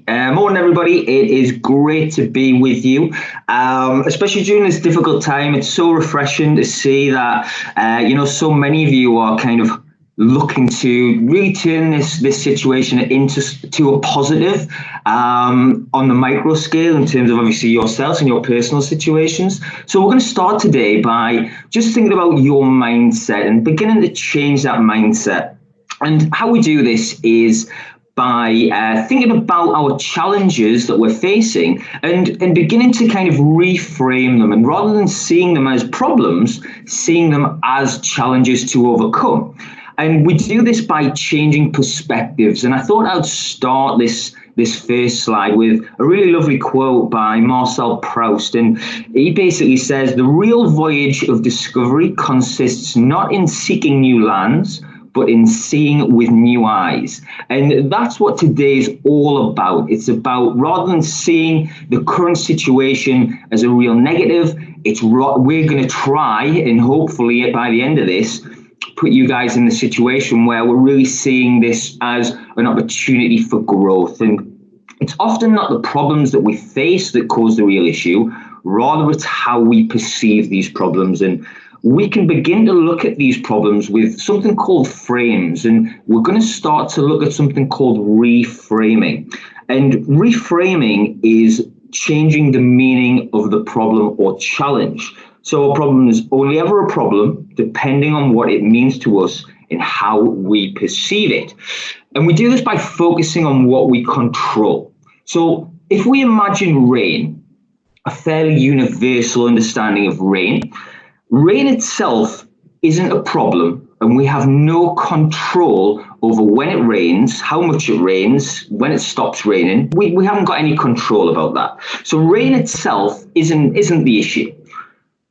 Morning, everybody. It is great to be with you, especially during this difficult time. It's so refreshing to see that, so many of you are kind of looking to really turn this situation into a positive on the micro scale in terms of obviously yourselves and your personal situations. So we're going to start today by just thinking about your mindset and beginning to change that mindset. And how we do this is by thinking about our challenges that we're facing and beginning to kind of reframe them. And rather than seeing them as problems, seeing them as challenges to overcome. And we do this by changing perspectives. And I thought I'd start this first slide with a really lovely quote by Marcel Proust. And he basically says, "The real voyage of discovery consists not in seeking new lands, but in seeing with new eyes." And that's what today's all about. It's about, rather than seeing the current situation as a real negative, we're going to try, and hopefully by the end of this, put you guys in the situation where we're really seeing this as an opportunity for growth. And it's often not the problems that we face that cause the real issue, rather it's how we perceive these problems. And we can begin to look at these problems with something called frames, and we're going to start to look at something called reframing. And reframing is changing the meaning of the problem or challenge. So a problem is only ever a problem depending on what it means to us and how we perceive it. And we do this by focusing on what we control. So if we imagine rain, a fairly universal understanding of rain, rain itself isn't a problem, and we have no control over when it rains, how much it rains, when it stops raining. We haven't got any control about that. So rain itself isn't the issue.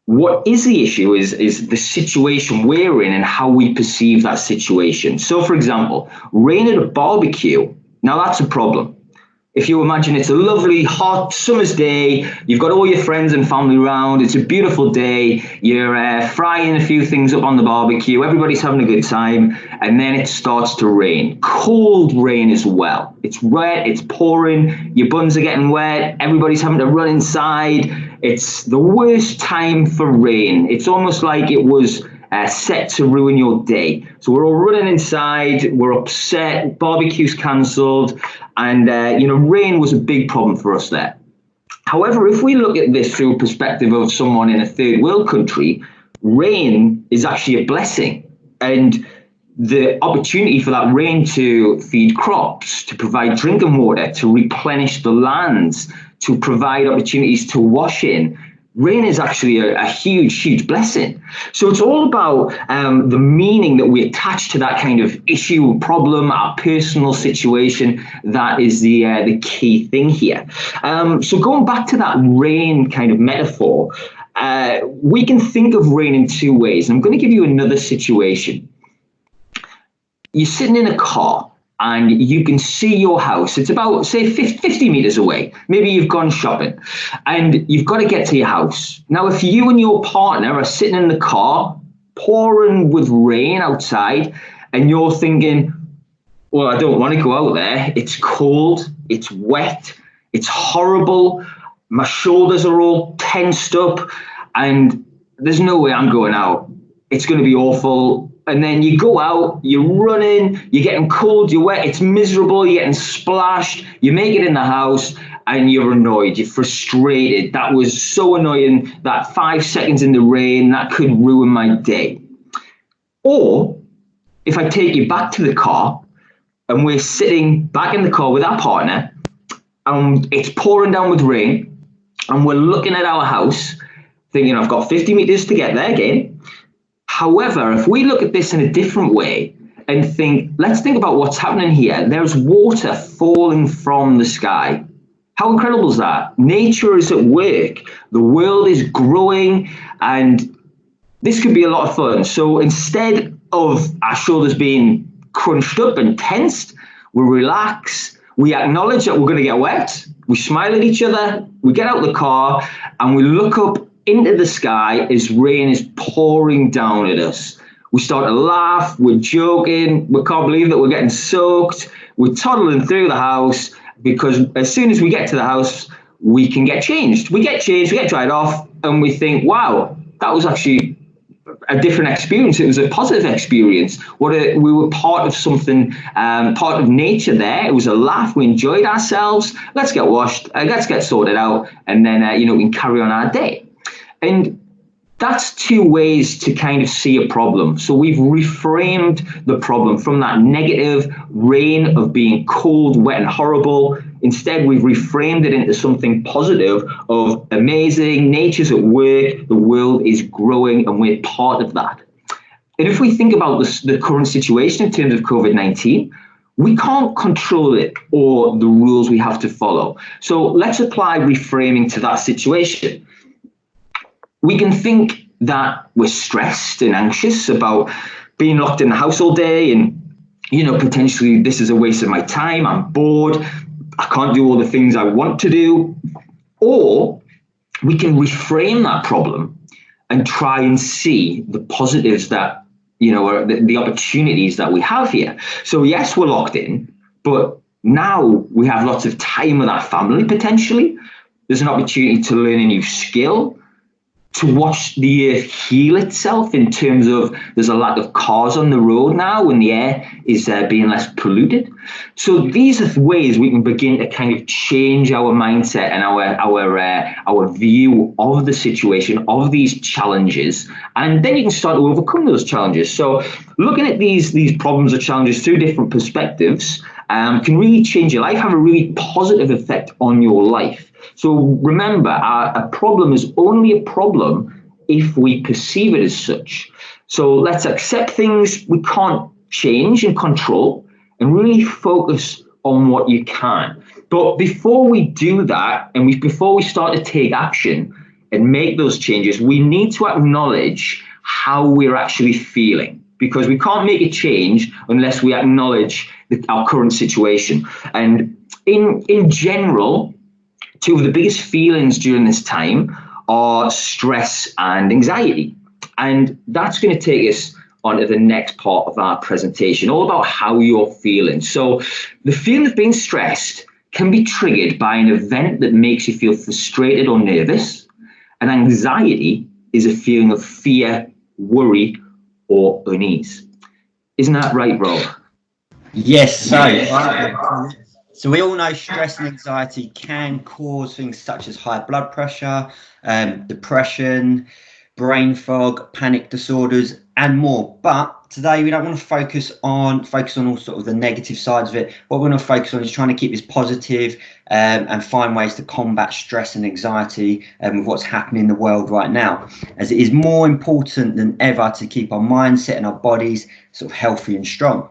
What is the issue is the situation we're in and how we perceive that situation. So, for example, rain at a barbecue, now that's a problem. If you imagine it's a lovely hot summer's day, you've got all your friends and family around, it's a beautiful day, you're frying a few things up on the barbecue, everybody's having a good time, and then it starts to rain. Cold rain as well. It's wet, it's pouring, your buns are getting wet, everybody's having to run inside. It's the worst time for rain. It's almost like it was set to ruin your day. So we're all running inside, we're upset, barbecue's cancelled, and rain was a big problem for us there. However, if we look at this through a perspective of someone in a third world country, rain is actually a blessing. And the opportunity for that rain to feed crops, to provide drinking water, to replenish the lands, to provide opportunities to wash in, rain is actually a huge, huge blessing. So it's all about the meaning that we attach to that kind of issue, problem, our personal situation. That is the key thing here. So going back to that rain kind of metaphor, we can think of rain in two ways. I'm going to give you another situation. You're sitting in a car and you can see your house. It's about, say, 50 meters away. Maybe you've gone shopping and you've got to get to your house. Now, if you and your partner are sitting in the car, pouring with rain outside, and you're thinking, well, I don't want to go out there. It's cold, it's wet, it's horrible. My shoulders are all tensed up and there's no way I'm going out. It's going to be awful. And then you go out, you're running, you're getting cold, you're wet, it's miserable, you're getting splashed, you make it in the house and you're annoyed, you're frustrated. That was so annoying, that 5 seconds in the rain, that could ruin my day. Or if I take you back to the car and we're sitting back in the car with our partner and it's pouring down with rain and we're looking at our house thinking, I've got 50 meters to get there again. However, if we look at this in a different way and let's think about what's happening here. There's water falling from the sky. How incredible is that? Nature is at work. The world is growing, and this could be a lot of fun. So instead of our shoulders being crunched up and tensed, we relax. We acknowledge that we're going to get wet. We smile at each other. We get out of the car and we look up into the sky as rain is pouring down at us. We start to laugh, we're joking, we can't believe that we're getting soaked, we're toddling through the house, because as soon as we get to the house, we can get changed. We get changed, we get dried off, and we think, wow, that was actually a different experience. It was a positive experience. We were part of something, part of nature there. It was a laugh. We enjoyed ourselves. Let's get washed. Let's get sorted out, and then we can carry on our day. And that's two ways to kind of see a problem. So we've reframed the problem from that negative reign of being cold, wet, and horrible. Instead, we've reframed it into something positive of amazing, nature's at work, the world is growing, and we're part of that. And if we think about the current situation in terms of COVID-19, we can't control it or the rules we have to follow. So let's apply reframing to that situation. We can think that we're stressed and anxious about being locked in the house all day, and potentially this is a waste of my time. I'm bored. I can't do all the things I want to do. Or we can reframe that problem and try and see the positives that or the opportunities that we have here. So yes, we're locked in, but now we have lots of time with our family potentially. There's an opportunity to learn a new skill, to watch the earth heal itself, in terms of there's a lack of cars on the road now and the air is being less polluted. So these are ways we can begin to kind of change our mindset and our view of the situation, of these challenges, and then you can start to overcome those challenges. So looking at these problems or challenges through different perspectives can really change your life, have a really positive effect on your life. So remember, a problem is only a problem if we perceive it as such. So let's accept things we can't change and control, and really focus on what you can. But before we do that, and before we start to take action and make those changes, we need to acknowledge how we're actually feeling, because we can't make a change unless we acknowledge our current situation. And in general, two of the biggest feelings during this time are stress and anxiety. And that's going to take us on to the next part of our presentation, all about how you're feeling. So the feeling of being stressed can be triggered by an event that makes you feel frustrated or nervous. And anxiety is a feeling of fear, worry, or unease. Isn't that right, Rob? Yes, so we all know stress and anxiety can cause things such as high blood pressure, depression, brain fog, panic disorders, and more. But today we don't want to focus on all sort of the negative sides of it. What we're going to focus on is trying to keep this positive and find ways to combat stress and anxiety with what's happening in the world right now, as it is more important than ever to keep our mindset and our bodies sort of healthy and strong.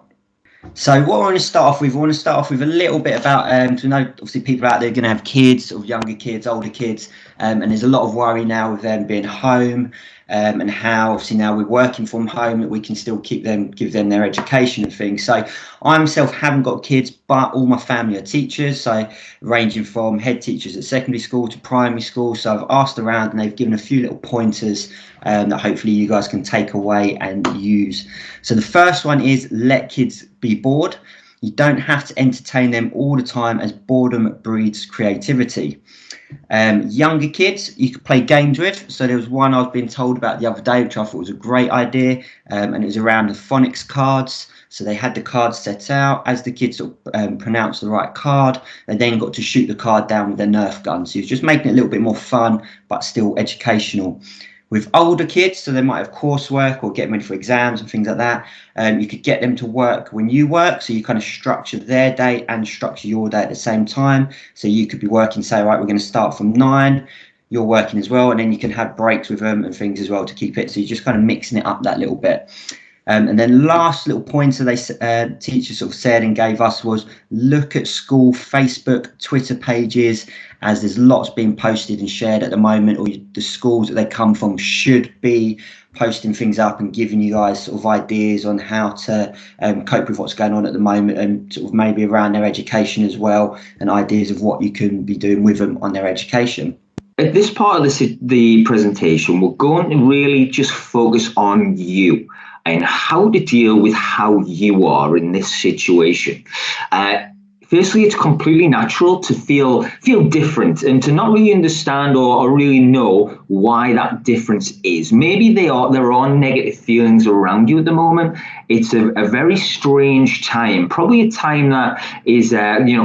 So what we want to start off with a little bit about, to know obviously people out there are going to have kids, sort of younger kids, older kids, and there's a lot of worry now with them being home, and how obviously now we're working from home that we can still give them their education and things. So I myself haven't got kids, but all my family are teachers, so ranging from head teachers at secondary school to primary school. So I've asked around and they've given a few little pointers that hopefully you guys can take away and use. So the first one is let kids be bored. You don't have to entertain them all the time, as boredom breeds creativity. Younger kids you could play games with. So there was one I've been told about the other day, which I thought was a great idea, and it was around the phonics cards. So they had the cards set out. As the kids sort of pronounced the right card, they then got to shoot the card down with their Nerf gun. So it's just making it a little bit more fun, but still educational. With older kids, so they might have coursework or getting ready for exams and things like that, you could get them to work when you work, so you kind of structure their day and structure your day at the same time. So you could be working, say, right, we're going to start from 9, you're working as well, and then you can have breaks with them and things as well to keep it, so you're just kind of mixing it up that little bit. And then last little pointer they teachers sort of said and gave us was look at school Facebook, Twitter pages, as there's lots being posted and shared at the moment, or the schools that they come from should be posting things up and giving you guys sort of ideas on how to cope with what's going on at the moment, and sort of maybe around their education as well, and ideas of what you can be doing with them on their education. At this part of the presentation, we're going to really just focus on you and how to deal with how you are in this situation. firstly, it's completely natural to feel different and to not really understand or really know why that difference is. Maybe there are negative feelings around you at the moment. It's a very strange time, probably a time that is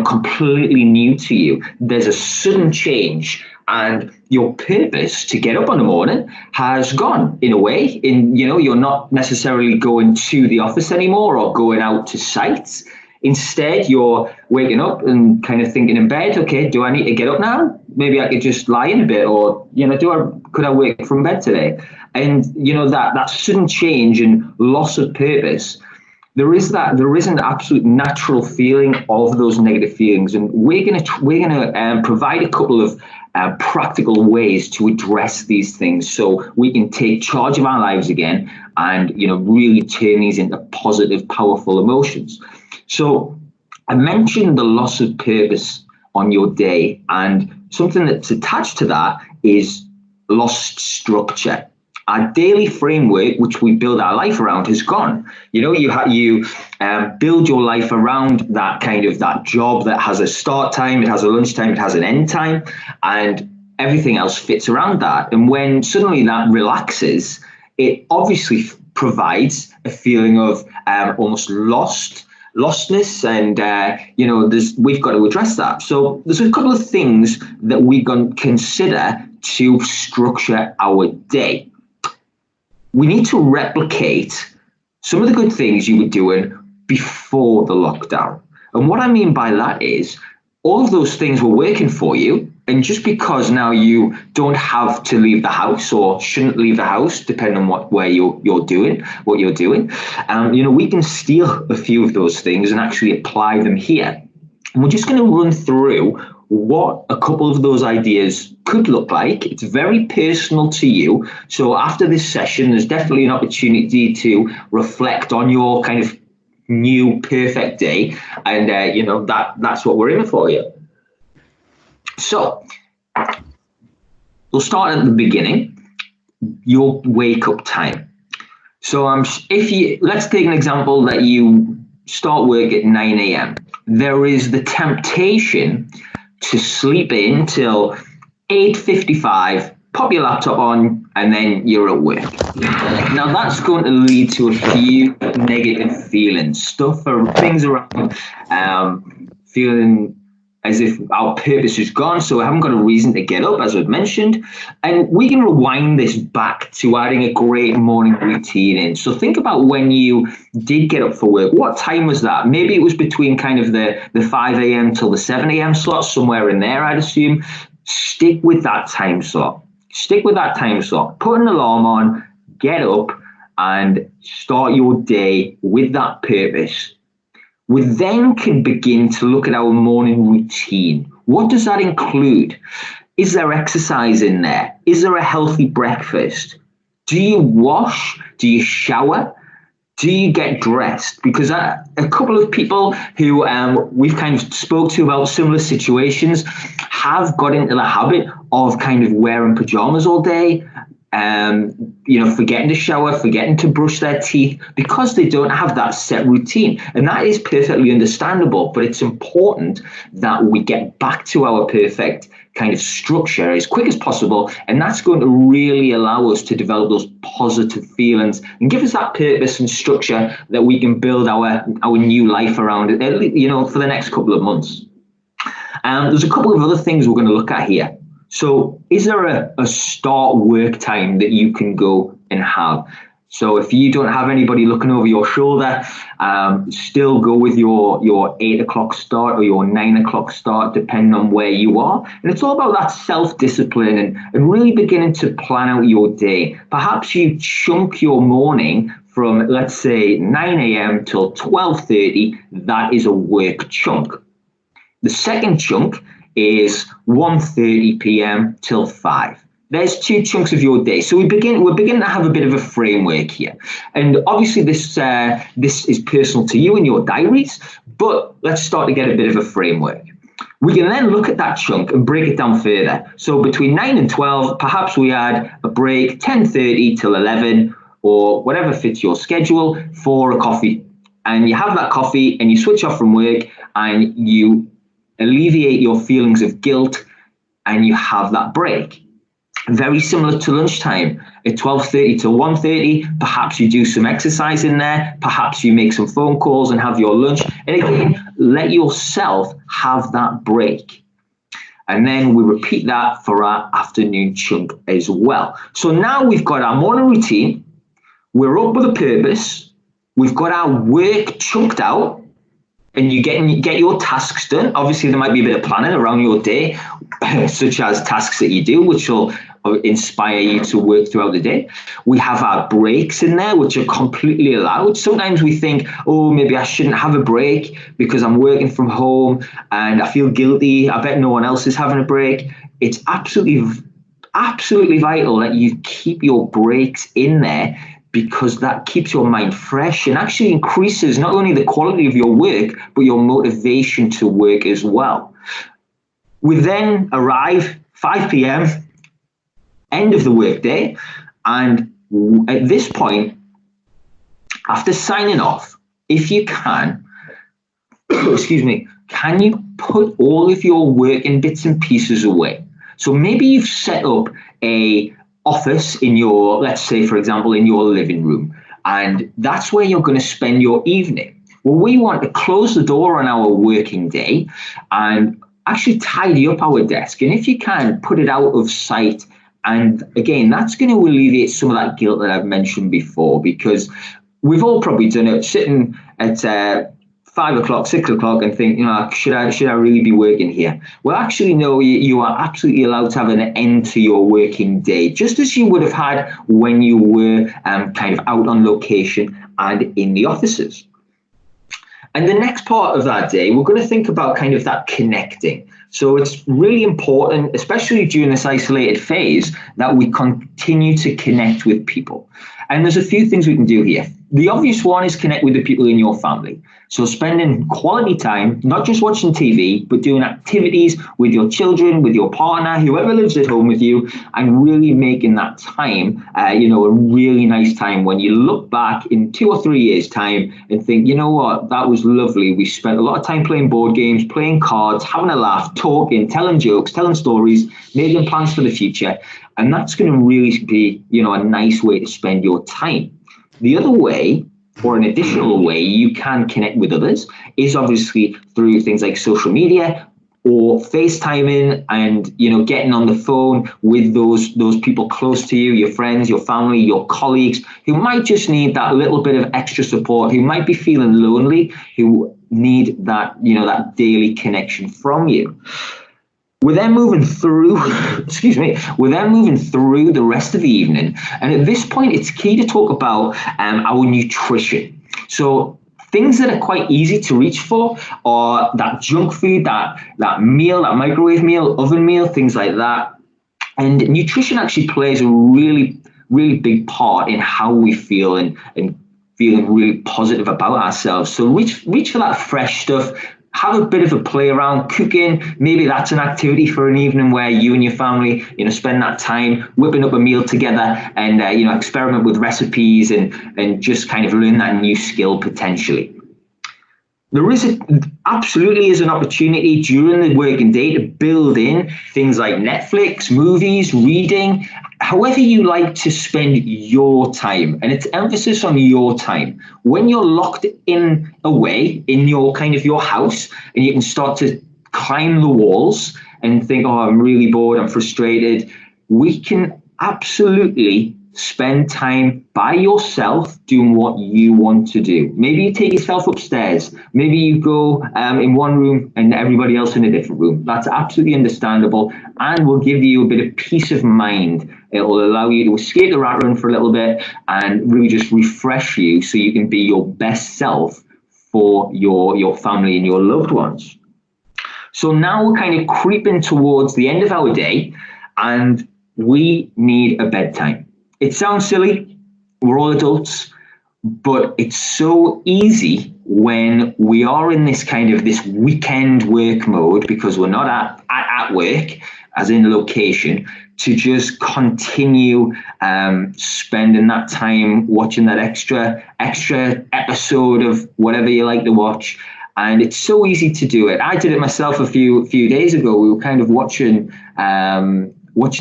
completely new to you. There's a sudden change, and your purpose to get up in the morning has gone in a way. You're not necessarily going to the office anymore or going out to sites. Instead, you're waking up and kind of thinking in bed, okay, do I need to get up now? Maybe I could just lie in a bit, or could I wake from bed today? And that sudden change and loss of purpose, there is an absolute natural feeling of those negative feelings, and we're gonna provide a couple of practical ways to address these things, so we can take charge of our lives again, and really turn these into positive, powerful emotions. So I mentioned the loss of purpose on your day, and something that's attached to that is lost structure. Our daily framework, which we build our life around, has gone. You build your life around that job that has a start time, it has a lunch time, it has an end time, and everything else fits around that. And when suddenly that relaxes, it obviously provides a feeling of almost lostness, and we've got to address that. So there's a couple of things that we can consider to structure our day. We need to replicate some of the good things you were doing before the lockdown. And what I mean by that is all of those things were working for you. And just because now you don't have to leave the house, or shouldn't leave the house, depending on what you're doing, we can steal a few of those things and actually apply them here. And we're just going to run through what a couple of those ideas could look like. It's very personal to you. So after this session, there's definitely an opportunity to reflect on your kind of new perfect day. And, that's what we're in for you. So we'll start at the beginning, your wake up time. So let's take an example that you start work at 9 a.m. There is the temptation to sleep in till 8:55, pop your laptop on, and then you're at work. Now that's going to lead to a few negative feelings, things around feeling as if our purpose is gone, so we haven't got a reason to get up, as I've mentioned. And we can rewind this back to adding a great morning routine in. So think about when you did get up for work. What time was that? Maybe it was between kind of the 5 a.m. till the 7 a.m. slot, somewhere in there, I'd assume. Stick with that time slot. Put an alarm on, get up, and start your day with that purpose. We then can begin to look at our morning routine. What does that include? Is there exercise in there? Is there a healthy breakfast? Do you wash? Do you shower? Do you get dressed? Because a couple of people who we've kind of spoke to about similar situations have got into the habit of kind of wearing pajamas all day, forgetting to shower, forgetting to brush their teeth, because they don't have that set routine. And that is perfectly understandable, but it's important that we get back to our perfect kind of structure as quick as possible. And that's going to really allow us to develop those positive feelings and give us that purpose and structure that we can build our new life around, for the next couple of months. There's a couple of other things we're going to look at here. So is there a start work time that you can go and have? So if you don't have anybody looking over your shoulder, still go with your 8 o'clock start or your 9 o'clock start, depending on where you are. And it's all about that self-discipline and really beginning to plan out your day. Perhaps you chunk your morning from, let's say, 9 a.m. till 12:30. That is a work chunk. The second chunk is 1:30 p.m. till 5. There's 2 chunks of your day. So we're beginning to have a bit of a framework here. And obviously this is personal to you and your diaries, but let's start to get a bit of a framework. We can then look at that chunk and break it down further. So between 9 and 12, perhaps we add a break, 10:30 till 11, or whatever fits your schedule, for a coffee. and you have that coffee and you switch off from work and you alleviate your feelings of guilt and you have that break. Very similar to lunchtime at 12:30 to 1:30. Perhaps you do some exercise in there. Perhaps you make some phone calls and have your lunch. And again, let yourself have that break. And then we repeat that for our afternoon chunk as well. So now we've got our morning routine. We're up with a purpose. We've got our work chunked out. And you get your tasks done. Obviously, there might be a bit of planning around your day, such as tasks that you do, which will inspire you to work throughout the day. We have our breaks in there, which are completely allowed. Sometimes we think, oh, maybe I shouldn't have a break because I'm working from home and I feel guilty. I bet no one else is having a break. It's absolutely vital that you keep your breaks in there, because that keeps your mind fresh and actually increases not only the quality of your work, but your motivation to work as well. We then arrive 5 p.m., end of the workday, and at this point, after signing off, if you can, can you put all of your work in bits and pieces away? So maybe you've set up a office in your, let's say, for example, in your living room, and that's where you're going to spend your evening. Well, we want to close the door on our working day and actually tidy up our desk. And if you can, put it out of sight. And again, that's going to alleviate some of that guilt that I've mentioned before, because we've all probably done it, sitting at 5 o'clock, 6 o'clock and think, should I really be working here? Well, actually, no, you are absolutely allowed to have an end to your working day, just as you would have had when you were kind of out on location and in the offices. And the next part of that day, we're going to think about kind of that connecting. So it's really important, especially during this isolated phase, that we continue to connect with people. And there's a few things we can do here. The obvious one is connect with the people in your family. So spending quality time, not just watching TV, but doing activities with your children, with your partner, whoever lives at home with you, and really making that time, a really nice time when you look back in 2 or 3 years' time and think, you know what, that was lovely. We spent a lot of time playing board games, playing cards, having a laugh, talking, telling jokes, telling stories, making plans for the future. And that's going to really be, a nice way to spend your time. The other way, or an additional way you can connect with others, is obviously through things like social media or FaceTiming and, getting on the phone with those people close to you, your friends, your family, your colleagues, who might just need that little bit of extra support, who might be feeling lonely, who need that, that daily connection from you. We're then moving through, the rest of the evening. And at this point, it's key to talk about our nutrition. So things that are quite easy to reach for are that junk food, that meal, that microwave meal, oven meal, things like that. And nutrition actually plays a really, really big part in how we feel and feeling really positive about ourselves. So reach for that fresh stuff. Have a bit of a play around cooking. Maybe that's an activity for an evening where you and your family, spend that time whipping up a meal together and, experiment with recipes and just kind of learn that new skill potentially. There absolutely is an opportunity during the working day to build in things like Netflix, movies, reading, however you like to spend your time. And it's emphasis on your time. When you're locked in away in your house and you can start to climb the walls and think, oh, I'm really bored, I'm frustrated, we can absolutely spend time by yourself doing what you want to do. Maybe you take yourself upstairs. Maybe you go in one room and everybody else in a different room. That's absolutely understandable and will give you a bit of peace of mind. It will allow you to escape the rat run for a little bit and really just refresh you so you can be your best self for your family and your loved ones. So now we're kind of creeping towards the end of our day and we need a bedtime. It sounds silly, we're all adults, but it's so easy when we are in this weekend work mode because we're not at work, as in location, to just continue spending that time watching that extra episode of whatever you like to watch. And it's so easy to do it. I did it myself a few days ago. We were kind of watching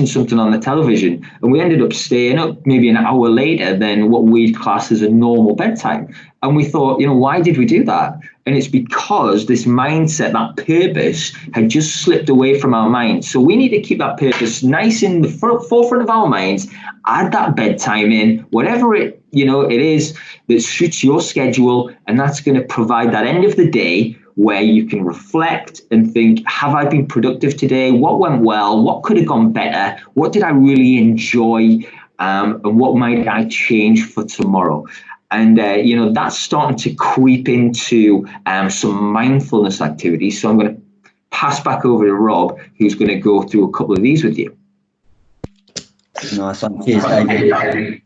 something on the television, and we ended up staying up maybe an hour later than what we'd class as a normal bedtime. And we thought, why did we do that? And it's because this mindset, that purpose, had just slipped away from our minds. So we need to keep that purpose nice in the forefront of our minds. Add that bedtime in, whatever it is that suits your schedule, and that's going to provide that end of the day where you can reflect and think, have I been productive today? What went well? What could have gone better? What did I really enjoy? And what might I change for tomorrow? And, that's starting to creep into some mindfulness activities. So I'm going to pass back over to Rob, who's going to go through a couple of these with you. Nice one. Cheers, Davey.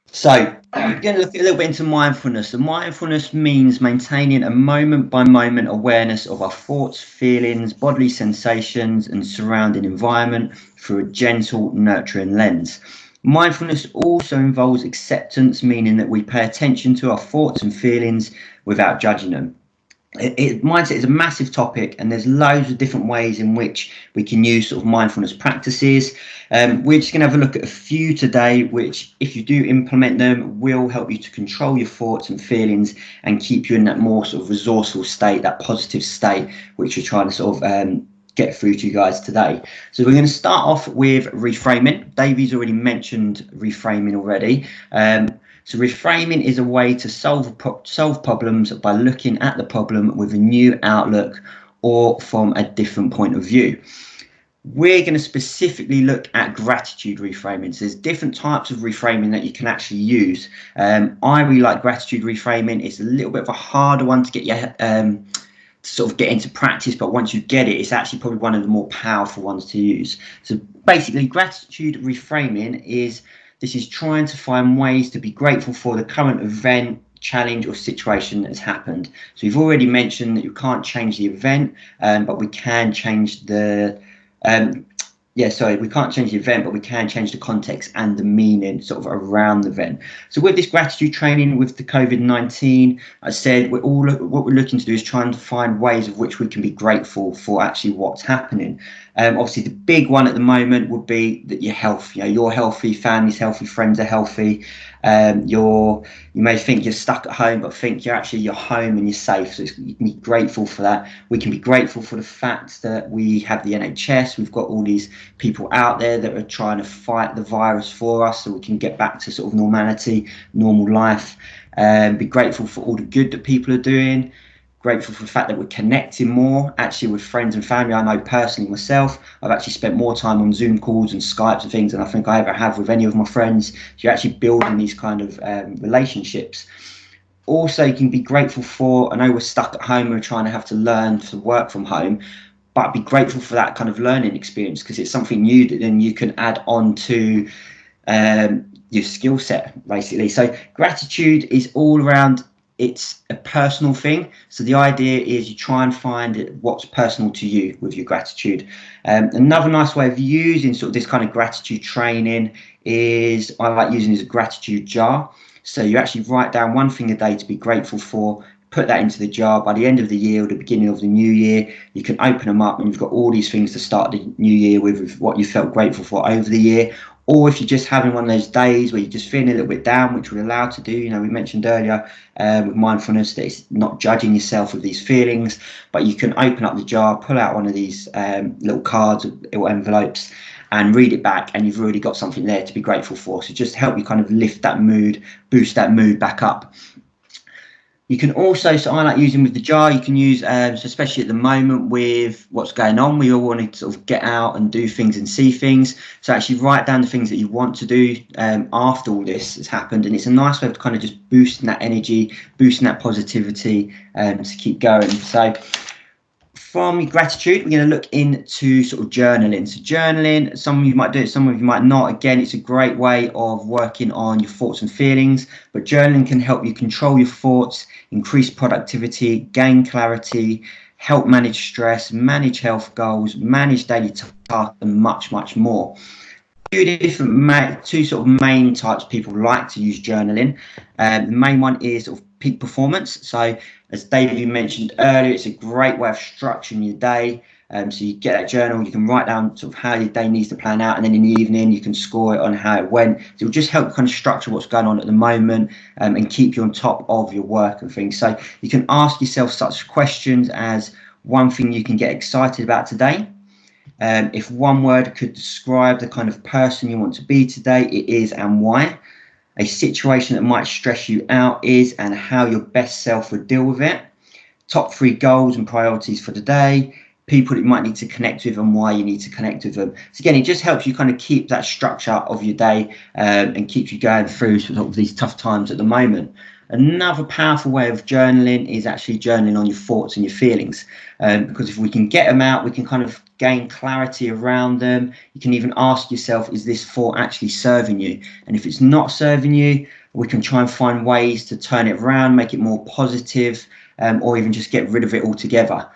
So we're going to look a little bit into mindfulness. And mindfulness means maintaining a moment-by-moment awareness of our thoughts, feelings, bodily sensations, and surrounding environment through a gentle, nurturing lens. Mindfulness also involves acceptance, meaning that we pay attention to our thoughts and feelings without judging them. Mindset is a massive topic, and there's loads of different ways in which we can use sort of mindfulness practices. We're just going to have a look at a few today, which, if you do implement them, will help you to control your thoughts and feelings and keep you in that more sort of resourceful state, that positive state, which we're trying to sort of get through to you guys today. So we're going to start off with reframing. Davey's already mentioned reframing already. So reframing is a way to solve problems by looking at the problem with a new outlook or from a different point of view. We're going to specifically look at gratitude reframing. So there's different types of reframing that you can actually use. I really like gratitude reframing. It's a little bit of a harder one to get you sort of get into practice, but once you get it, it's actually probably one of the more powerful ones to use. So basically, gratitude reframing is trying to find ways to be grateful for the current event, challenge, or situation that has happened. So we've already mentioned that you can't change the event, but we can change the we can't change the event, but we can change the context and the meaning sort of around the event. So with this gratitude training with the COVID-19, I said what we're looking to do is try and find ways of which we can be grateful for actually what's happening. Obviously, the big one at the moment would be that you're healthy. You're healthy, family's healthy, friends are healthy. You may think you're stuck at home, but think you're home and you're safe. So you can be grateful for that. We can be grateful for the fact that we have the NHS. We've got all these people out there that are trying to fight the virus for us, so we can get back to sort of normality, normal life. Be grateful for all the good that people are doing. Grateful for the fact that we're connecting more actually with friends and family. I know personally myself, I've actually spent more time on Zoom calls and Skypes and things than I think I ever have with any of my friends. So you're actually building these kind of relationships. Also, you can be grateful for, I know we're stuck at home, we're trying to have to learn to work from home, but be grateful for that kind of learning experience, because it's something new that then you can add on to your skill set, basically. So gratitude is all around, it's a personal thing. So the idea is you try and find what's personal to you with your gratitude. Another nice way of using sort of this kind of gratitude training is, I like using a gratitude jar. So you actually write down one thing a day to be grateful for, put that into the jar. By the end of the year or the beginning of the new year, you can open them up and you've got all these things to start the new year with what you felt grateful for over the year. Or if you're just having one of those days where you're just feeling a little bit down, which we're allowed to do, we mentioned earlier with mindfulness that it's not judging yourself with these feelings, but you can open up the jar, pull out one of these little cards or envelopes and read it back, and you've already got something there to be grateful for. So just help you kind of lift that mood, boost that mood back up. You can also, so I like using with the jar, you can use, so especially at the moment with what's going on, we all want to sort of get out and do things and see things. So actually write down the things that you want to do after all this has happened. And it's a nice way of kind of just boosting that energy, boosting that positivity to keep going. So from gratitude, we're going to look into sort of journaling. So journaling, some of you might do it, some of you might not. Again, it's a great way of working on your thoughts and feelings, but journaling can help you control your thoughts, increase productivity, gain clarity, help manage stress, manage health goals, manage daily tasks, and much, much more. two sort of main types people like to use journaling. The main one is sort of peak performance. So as Davey mentioned earlier, it's a great way of structuring your day. So you get that journal, you can write down sort of how your day needs to plan out, and then in the evening you can score it on how it went. So it'll just help kind of structure what's going on at the moment, and keep you on top of your work and things. So you can ask yourself such questions as one thing you can get excited about today. If one word could describe the kind of person you want to be today, it is and why. A situation that might stress you out is and how your best self would deal with it. Top 3 goals and priorities for the day. People that you might need to connect with and why you need to connect with them. So again, it just helps you kind of keep that structure of your day, and keeps you going through sort of these tough times at the moment. Another powerful way of journaling is actually journaling on your thoughts and your feelings, because if we can get them out, we can kind of gain clarity around them. You can even ask yourself, is this thought actually serving you? And if it's not serving you, we can try and find ways to turn it around, make it more positive, or even just get rid of it altogether.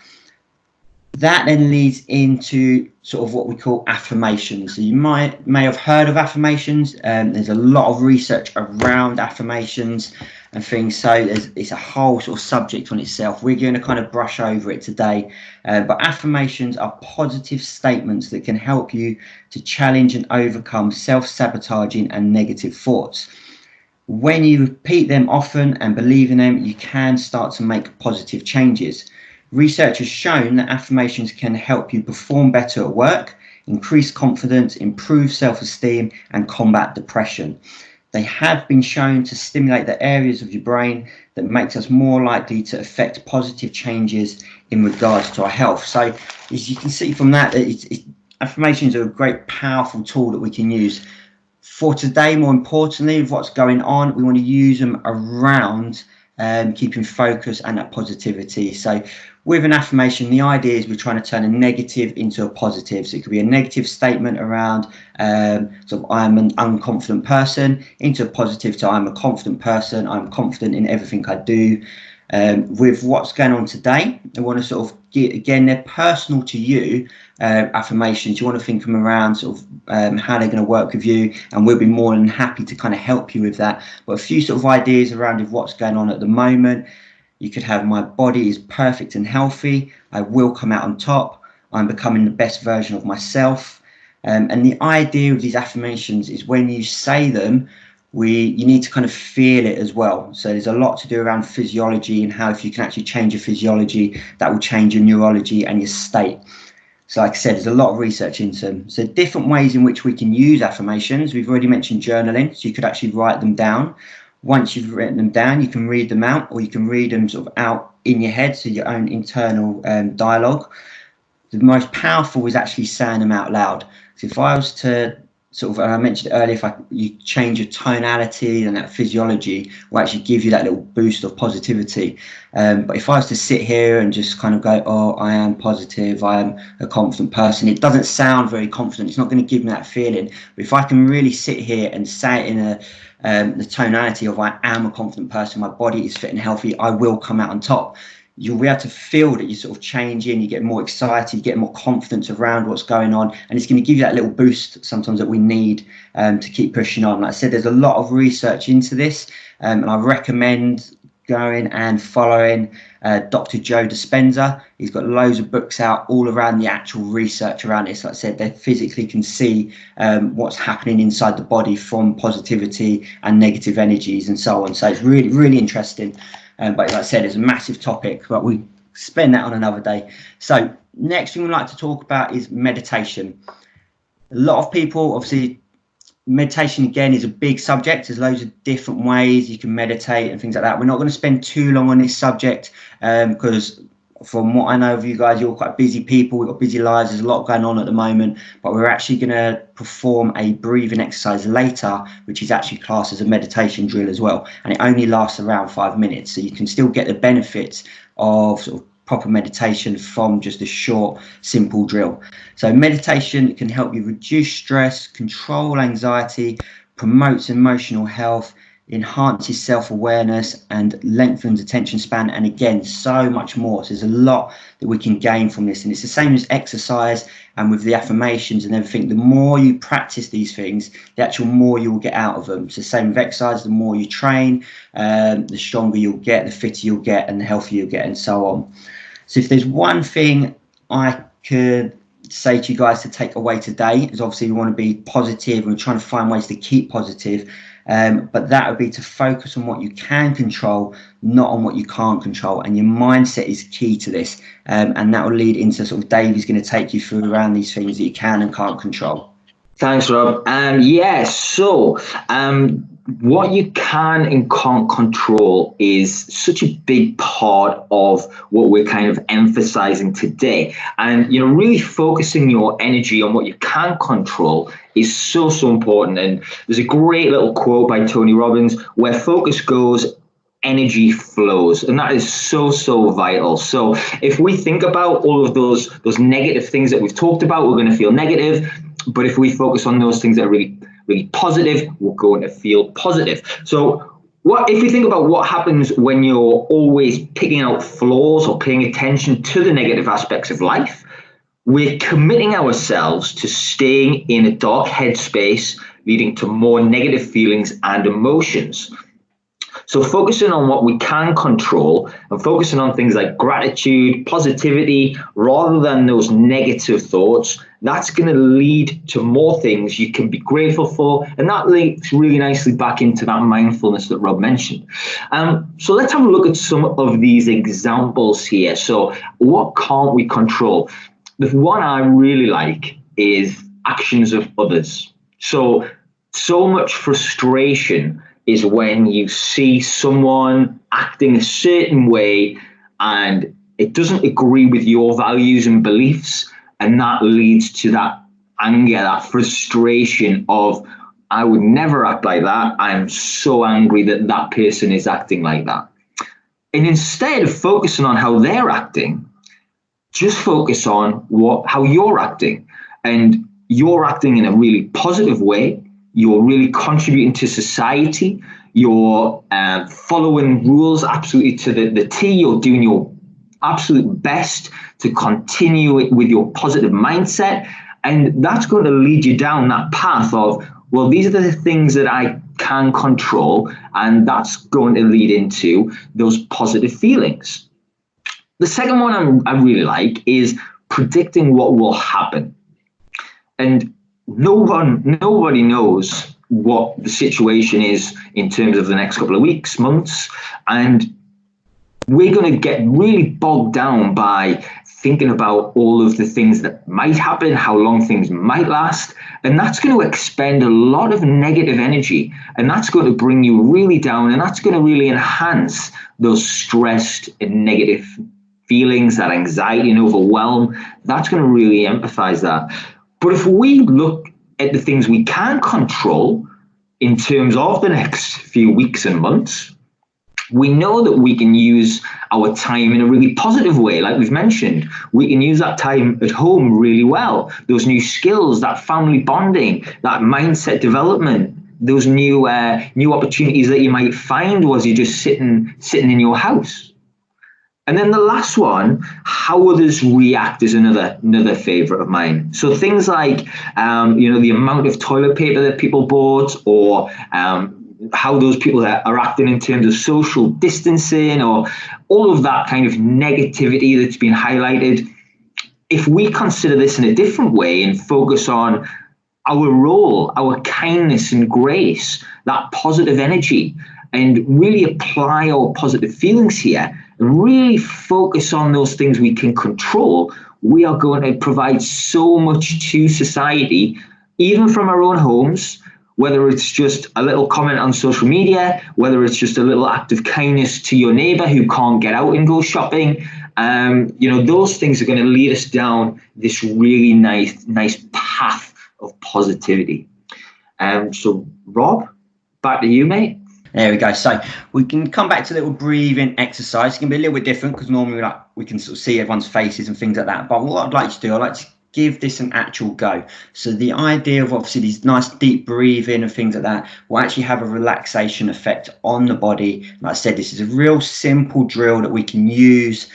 That then leads into sort of what we call affirmations. So you may have heard of affirmations. There's a lot of research around affirmations and things. So it's a whole sort of subject on itself. We're going to kind of brush over it today. But affirmations are positive statements that can help you to challenge and overcome self-sabotaging and negative thoughts. When you repeat them often and believe in them, you can start to make positive changes. Research has shown that affirmations can help you perform better at work, increase confidence, improve self-esteem, and combat depression. They have been shown to stimulate the areas of your brain that makes us more likely to affect positive changes in regards to our health. So as you can see from that, affirmations are a great, powerful tool that we can use. For today, more importantly, with what's going on, we want to use them around keeping focus and that positivity. So with an affirmation, the idea is we're trying to turn a negative into a positive. So it could be a negative statement around sort of I'm an unconfident person, into a positive to I'm a confident person, I'm confident in everything I do. With what's going on today, I want to sort of get, again, they're personal to you, affirmations. You want to think them around sort of how they're going to work with you, and we'll be more than happy to kind of help you with that. But a few sort of ideas around of what's going on at the moment. You could have, my body is perfect and healthy, I will come out on top, I'm becoming the best version of myself. And the idea of these affirmations is when you say them, you need to kind of feel it as well. So there's a lot to do around physiology and how if you can actually change your physiology, that will change your neurology and your state. So like I said, there's a lot of research into them. So different ways in which we can use affirmations. We've already mentioned journaling, so you could actually write them down. Once you've written them down, you can read them out, or you can read them sort of out in your head, so your own internal dialogue. The most powerful is actually saying them out loud. So if I was to sort of, I mentioned earlier, if you change your tonality and that physiology will actually give you that little boost of positivity. But if I was to sit here and just kind of go, oh, I am positive, I am a confident person, it doesn't sound very confident. It's not going to give me that feeling. But if I can really sit here and say it in the tonality of I am a confident person, my body is fit and healthy, I will come out on top. You'll be able to feel that you sort of change in, you get more excited, you get more confidence around what's going on, and it's going to give you that little boost sometimes that we need to keep pushing on. Like I said, there's a lot of research into this, and I recommend going and following Dr. Joe Dispenza. He's got loads of books out all around the actual research around this. Like I said, they physically can see what's happening inside the body from positivity and negative energies and so on. So it's really, really interesting. But like I said, it's a massive topic, but we spend that on another day. So next thing we'd like to talk about is meditation. A lot of people, obviously, meditation again is a big subject. There's loads of different ways you can meditate and things like that. We're not going to spend too long on this subject because from what I know of you guys, you're quite busy people, we've got busy lives, there's a lot going on at the moment, but we're actually going to perform a breathing exercise later, which is actually classed as a meditation drill as well, and it only lasts around 5 minutes, so you can still get the benefits of sort of proper meditation from just a short, simple drill. So meditation can help you reduce stress, control anxiety, promotes emotional health, enhances self-awareness and lengthens attention span, and again, so much more. So there's a lot that we can gain from this, and it's the same as exercise and with the affirmations and everything. The more you practice these things, the actual more you'll get out of them. It's the same with exercise. The more you train, the stronger you'll get, the fitter you'll get, and the healthier you'll get, and so on. So if there's one thing I could say to you guys to take away today, is obviously we want to be positive and we're trying to find ways to keep positive, but that would be to focus on what you can control, not on what you can't control. And your mindset is key to this, and that will lead into sort of Davey's going to take you through around these things that you can and can't control. Thanks, Rob. So what you can and can't control is such a big part of what we're kind of emphasizing today. And, really focusing your energy on what you can control is so important. And there's a great little quote by Tony Robbins: where focus goes, energy flows. And that is so vital. So if we think about all of those negative things that we've talked about, we're going to feel negative. But if we focus on those things that are really positive, we're going to feel positive. So if you think about what happens when you're always picking out flaws or paying attention to the negative aspects of life, we're committing ourselves to staying in a dark headspace, leading to more negative feelings and emotions. So focusing on what we can control and focusing on things like gratitude, positivity, rather than those negative thoughts, that's going to lead to more things you can be grateful for. And that links really nicely back into that mindfulness that Rob mentioned. So let's have a look at some of these examples here. So what can't we control? The one I really like is actions of others. So much frustration is when you see someone acting a certain way and it doesn't agree with your values and beliefs, and that leads to that anger, that frustration of, I would never act like that. I'm so angry that that person is acting like that. And instead of focusing on how they're acting, just focus on how you're acting. And you're acting in a really positive way. You're really contributing to society. You're following rules absolutely to the T. You're doing your absolute best to continue it with your positive mindset. And that's going to lead you down that path of, well, these are the things that I can control. And that's going to lead into those positive feelings. The second one I really like is predicting what will happen. And nobody knows what the situation is in terms of the next couple of weeks, months, and we're going to get really bogged down by thinking about all of the things that might happen, how long things might last, and that's going to expend a lot of negative energy, and that's going to bring you really down, and that's going to really enhance those stressed and negative feelings, that anxiety and overwhelm. That's going to really emphasize that. But if we look at the things we can control in terms of the next few weeks and months, we know that we can use our time in a really positive way. Like we've mentioned, we can use that time at home really well. Those new skills, that family bonding, that mindset development, those new opportunities that you might find as you're just sitting in your house. And then the last one, how others react, is another favorite of mine. So things like, the amount of toilet paper that people bought, or how those people are acting in terms of social distancing, or all of that kind of negativity that's been highlighted. If we consider this in a different way and focus on our role, our kindness and grace, that positive energy, and really apply our positive feelings here, and really focus on those things we can control, we are going to provide so much to society, even from our own homes, whether it's just a little comment on social media, whether it's just a little act of kindness to your neighbor who can't get out and go shopping. Those things are going to lead us down this really nice path of positivity. So Rob, back to you, mate. There we go. So we can come back to a little breathing exercise. It can be a little bit different because normally we can sort of see everyone's faces and things like that. But what I'd like to do, I'd like to give this an actual go. So the idea of obviously these nice deep breathing and things like that will actually have a relaxation effect on the body. Like I said, this is a real simple drill that we can use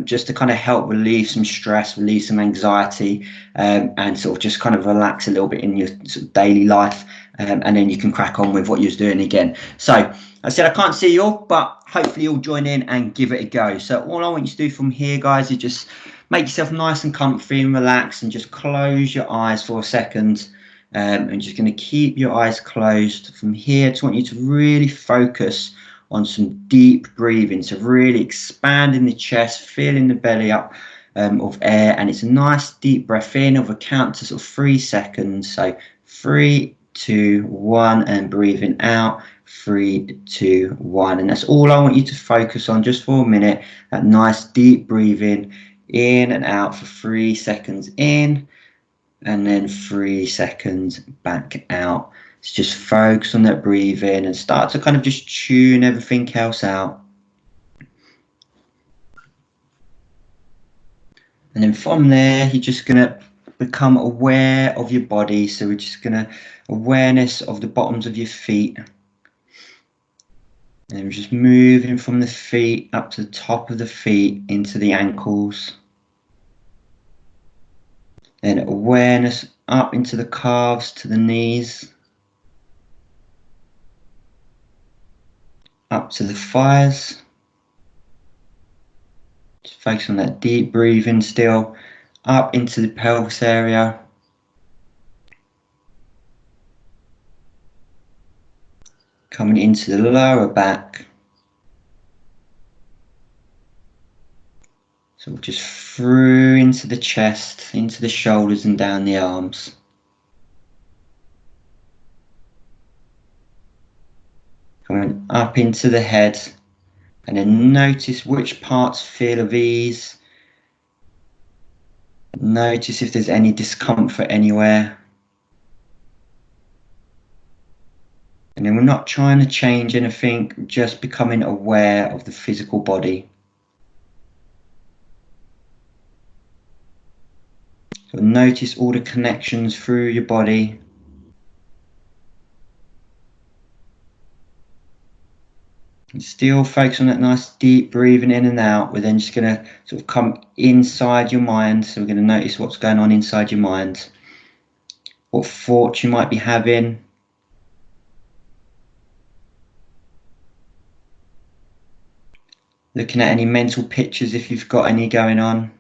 just to kind of help relieve some stress, relieve some anxiety, and sort of just kind of relax a little bit in your sort of daily life. And then you can crack on with what you're doing again. So I said I can't see you all, but hopefully you'll join in and give it a go. So all I want you to do from here, guys, is just make yourself nice and comfy and relax, and just close your eyes for a second. I'm just going to keep your eyes closed from here. I just want you to really focus on some deep breathing. So really expanding the chest, filling the belly up of air. And it's a nice deep breath in of a count to sort of 3 seconds. So 3, 2, 1, and breathing out. 3, 2, 1. And that's all I want you to focus on just for a minute. That nice deep breathing in and out for 3 seconds in, and then 3 seconds back out. So just focus on that breathing and start to kind of just tune everything else out. And then from there, you're just going to become aware of your body. So we're just going to awareness of the bottoms of your feet. And we're just moving from the feet up to the top of the feet into the ankles. Then awareness up into the calves to the knees. Up to the thighs. Just focus on that deep breathing still. Up into the pelvis area. Coming into the lower back. So just through into the chest, into the shoulders and down the arms. Coming up into the head, and then notice which parts feel of ease. Notice if there's any discomfort anywhere. And then we're not trying to change anything, just becoming aware of the physical body. So notice all the connections through your body. And still focus on that nice deep breathing in and out. We're then just going to sort of come inside your mind. So we're going to notice what's going on inside your mind. What thoughts you might be having. Looking at any mental pictures if you've got any going on.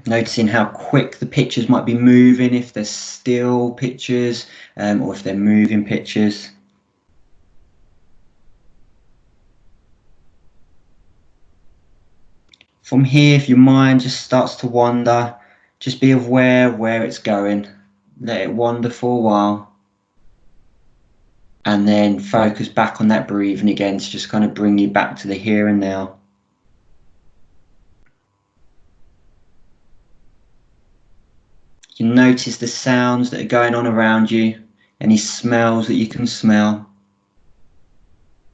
Noticing how quick the pictures might be moving, if they're still pictures or if they're moving pictures. From here, if your mind just starts to wander, just be aware where it's going. Let it wander for a while. And then focus back on that breathing again to just kind of bring you back to the here and now. You can notice the sounds that are going on around you, any smells that you can smell.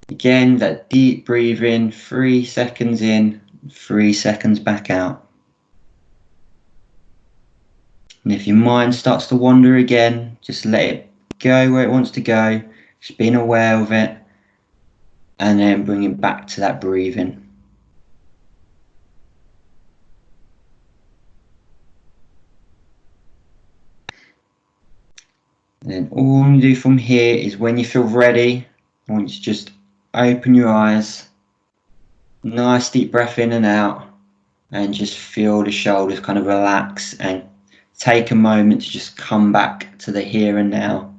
Again, that deep breathing, 3 seconds in, 3 seconds back out. And if your mind starts to wander again, just let it go where it wants to go, just being aware of it, and then bring it back to that breathing. And then all you do from here is when you feel ready, I want you to just open your eyes, nice deep breath in and out, and just feel the shoulders kind of relax and take a moment to just come back to the here and now.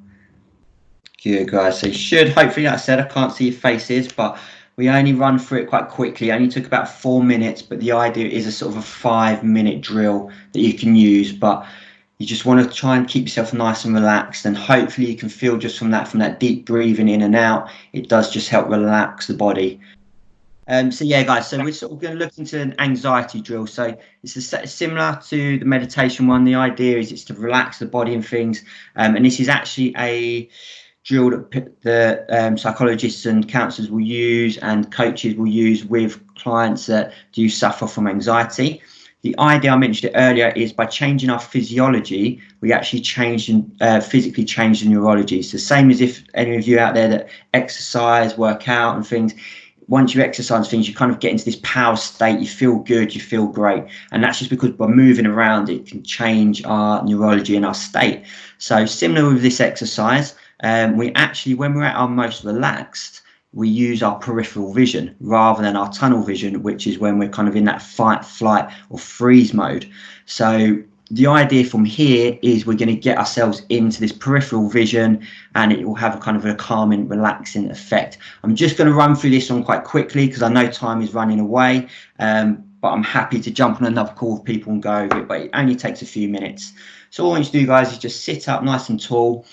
Good, guys. So you should, hopefully, like I said, I can't see your faces, but we only run through it quite quickly. It only took about 4 minutes, but the idea is a sort of a 5-minute drill that you can use. But you just want to try and keep yourself nice and relaxed, and hopefully you can feel just from that deep breathing in and out, it does just help relax the body. So yeah, guys, so we're sort of going to look into an anxiety drill. So it's similar to the meditation one. The idea is it's to relax the body and things, and this is actually a drill that the psychologists and counsellors will use and coaches will use with clients that do suffer from anxiety. The idea, I mentioned it earlier, is by changing our physiology, we actually physically change the neurology. So same as if any of you out there that exercise, work out and things, once you exercise things, you kind of get into this power state, you feel good, you feel great. And that's just because by moving around, it can change our neurology and our state. So similar with this exercise, we actually, when we're at our most relaxed, we use our peripheral vision rather than our tunnel vision, which is when we're kind of in that fight, flight or freeze mode. So the idea from here is we're going to get ourselves into this peripheral vision and it will have a kind of a calming, relaxing effect. I'm just going to run through this one quite quickly because I know time is running away, but I'm happy to jump on another call with people and go over it, but it only takes a few minutes. So all I want you to do, guys, is just sit up nice and tall.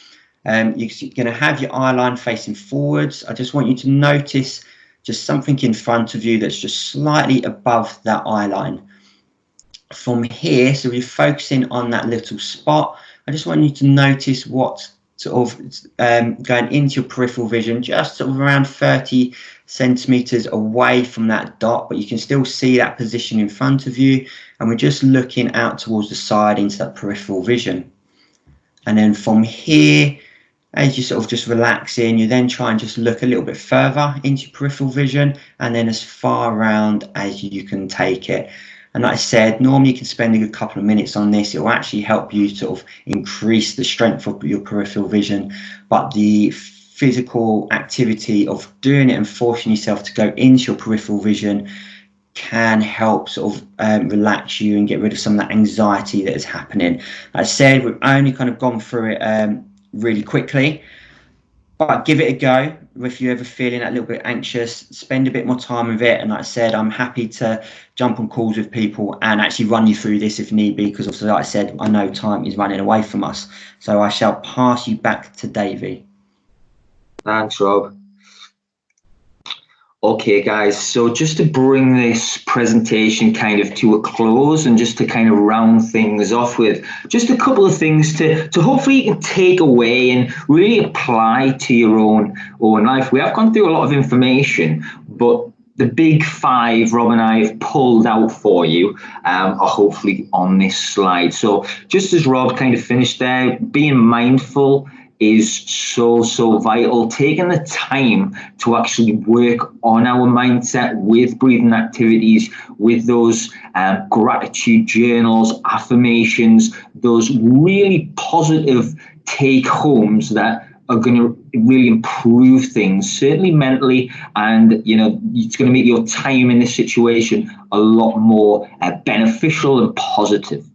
You're going to have your eye line facing forwards. I just want you to notice just something in front of you that's just slightly above that eye line. From here, so we're focusing on that little spot. I just want you to notice what sort of going into your peripheral vision, just sort of around 30 centimeters away from that dot, but you can still see that position in front of you. And we're just looking out towards the side into that peripheral vision. And then from here, as you sort of just relax in, you then try and just look a little bit further into your peripheral vision and then as far around as you can take it. And like I said, normally you can spend a good couple of minutes on this. It will actually help you sort of increase the strength of your peripheral vision. But the physical activity of doing it and forcing yourself to go into your peripheral vision can help sort of relax you and get rid of some of that anxiety that is happening. Like I said, we've only kind of gone through it really quickly, but give it a go. If you're ever feeling a little bit anxious, spend a bit more time with it. And like I said, I'm happy to jump on calls with people and actually run you through this if need be, because also, like I said, I know time is running away from us. So I shall pass you back to Davey. Thanks, Rob. Okay, guys, so just to bring this presentation kind of to a close and just to kind of round things off with just a couple of things to hopefully you can take away and really apply to your own life. We have gone through a lot of information, but the big five Rob and I have pulled out for you are hopefully on this slide. So just as Rob kind of finished there, being mindful is so vital. Taking the time to actually work on our mindset with breathing activities, with those gratitude journals, affirmations, those really positive take homes that are going to really improve things, certainly mentally, and it's going to make your time in this situation a lot more beneficial and positive.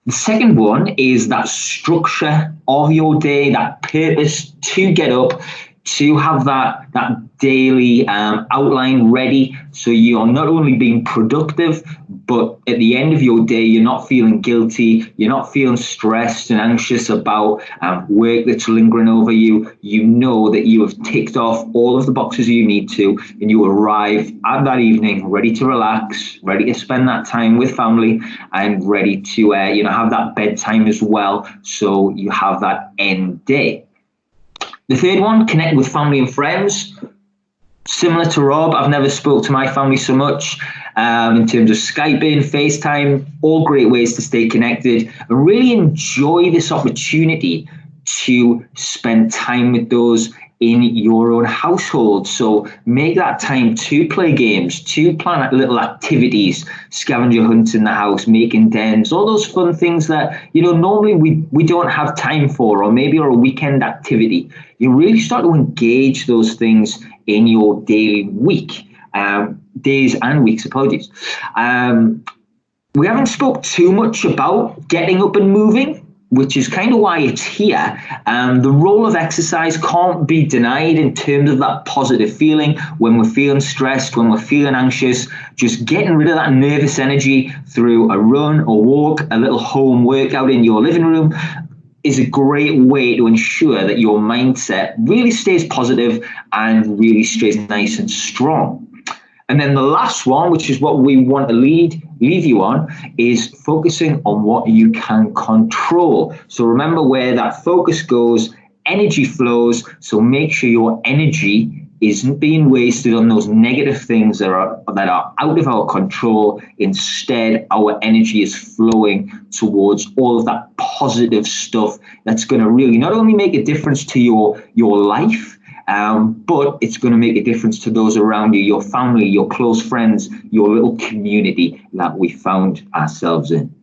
The second one is that structure of your day, that purpose to get up, to have that daily outline ready, so you're not only being productive, but at the end of your day, you're not feeling guilty, you're not feeling stressed and anxious about work that's lingering over you. You know that you have ticked off all of the boxes you need to, and you arrive at that evening ready to relax, ready to spend that time with family, and ready to have that bedtime as well, so you have that end day. The third one, connect with family and friends. Similar to Rob, I've never spoke to my family so much in terms of Skyping, FaceTime, all great ways to stay connected and really enjoy this opportunity to spend time with those in your own household. So make that time to play games, to plan little activities, scavenger hunts in the house, making dens, all those fun things that normally we don't have time for, or maybe are a weekend activity. You really start to engage those things in your daily days and weeks, apologies. We haven't spoke too much about getting up and moving, which is kind of why it's here. The role of exercise can't be denied in terms of that positive feeling when we're feeling stressed, when we're feeling anxious. Just getting rid of that nervous energy through a run, a walk, a little home workout in your living room is a great way to ensure that your mindset really stays positive and really stays nice and strong. And then the last one, which is what we want to leave you on, is focusing on what you can control. So remember, where that focus goes, energy flows. So make sure your energy isn't being wasted on those negative things that are out of our control. Instead, our energy is flowing towards all of that positive stuff that's going to really not only make a difference to your life, but it's going to make a difference to those around you, your family, your close friends, your little community that we found ourselves in.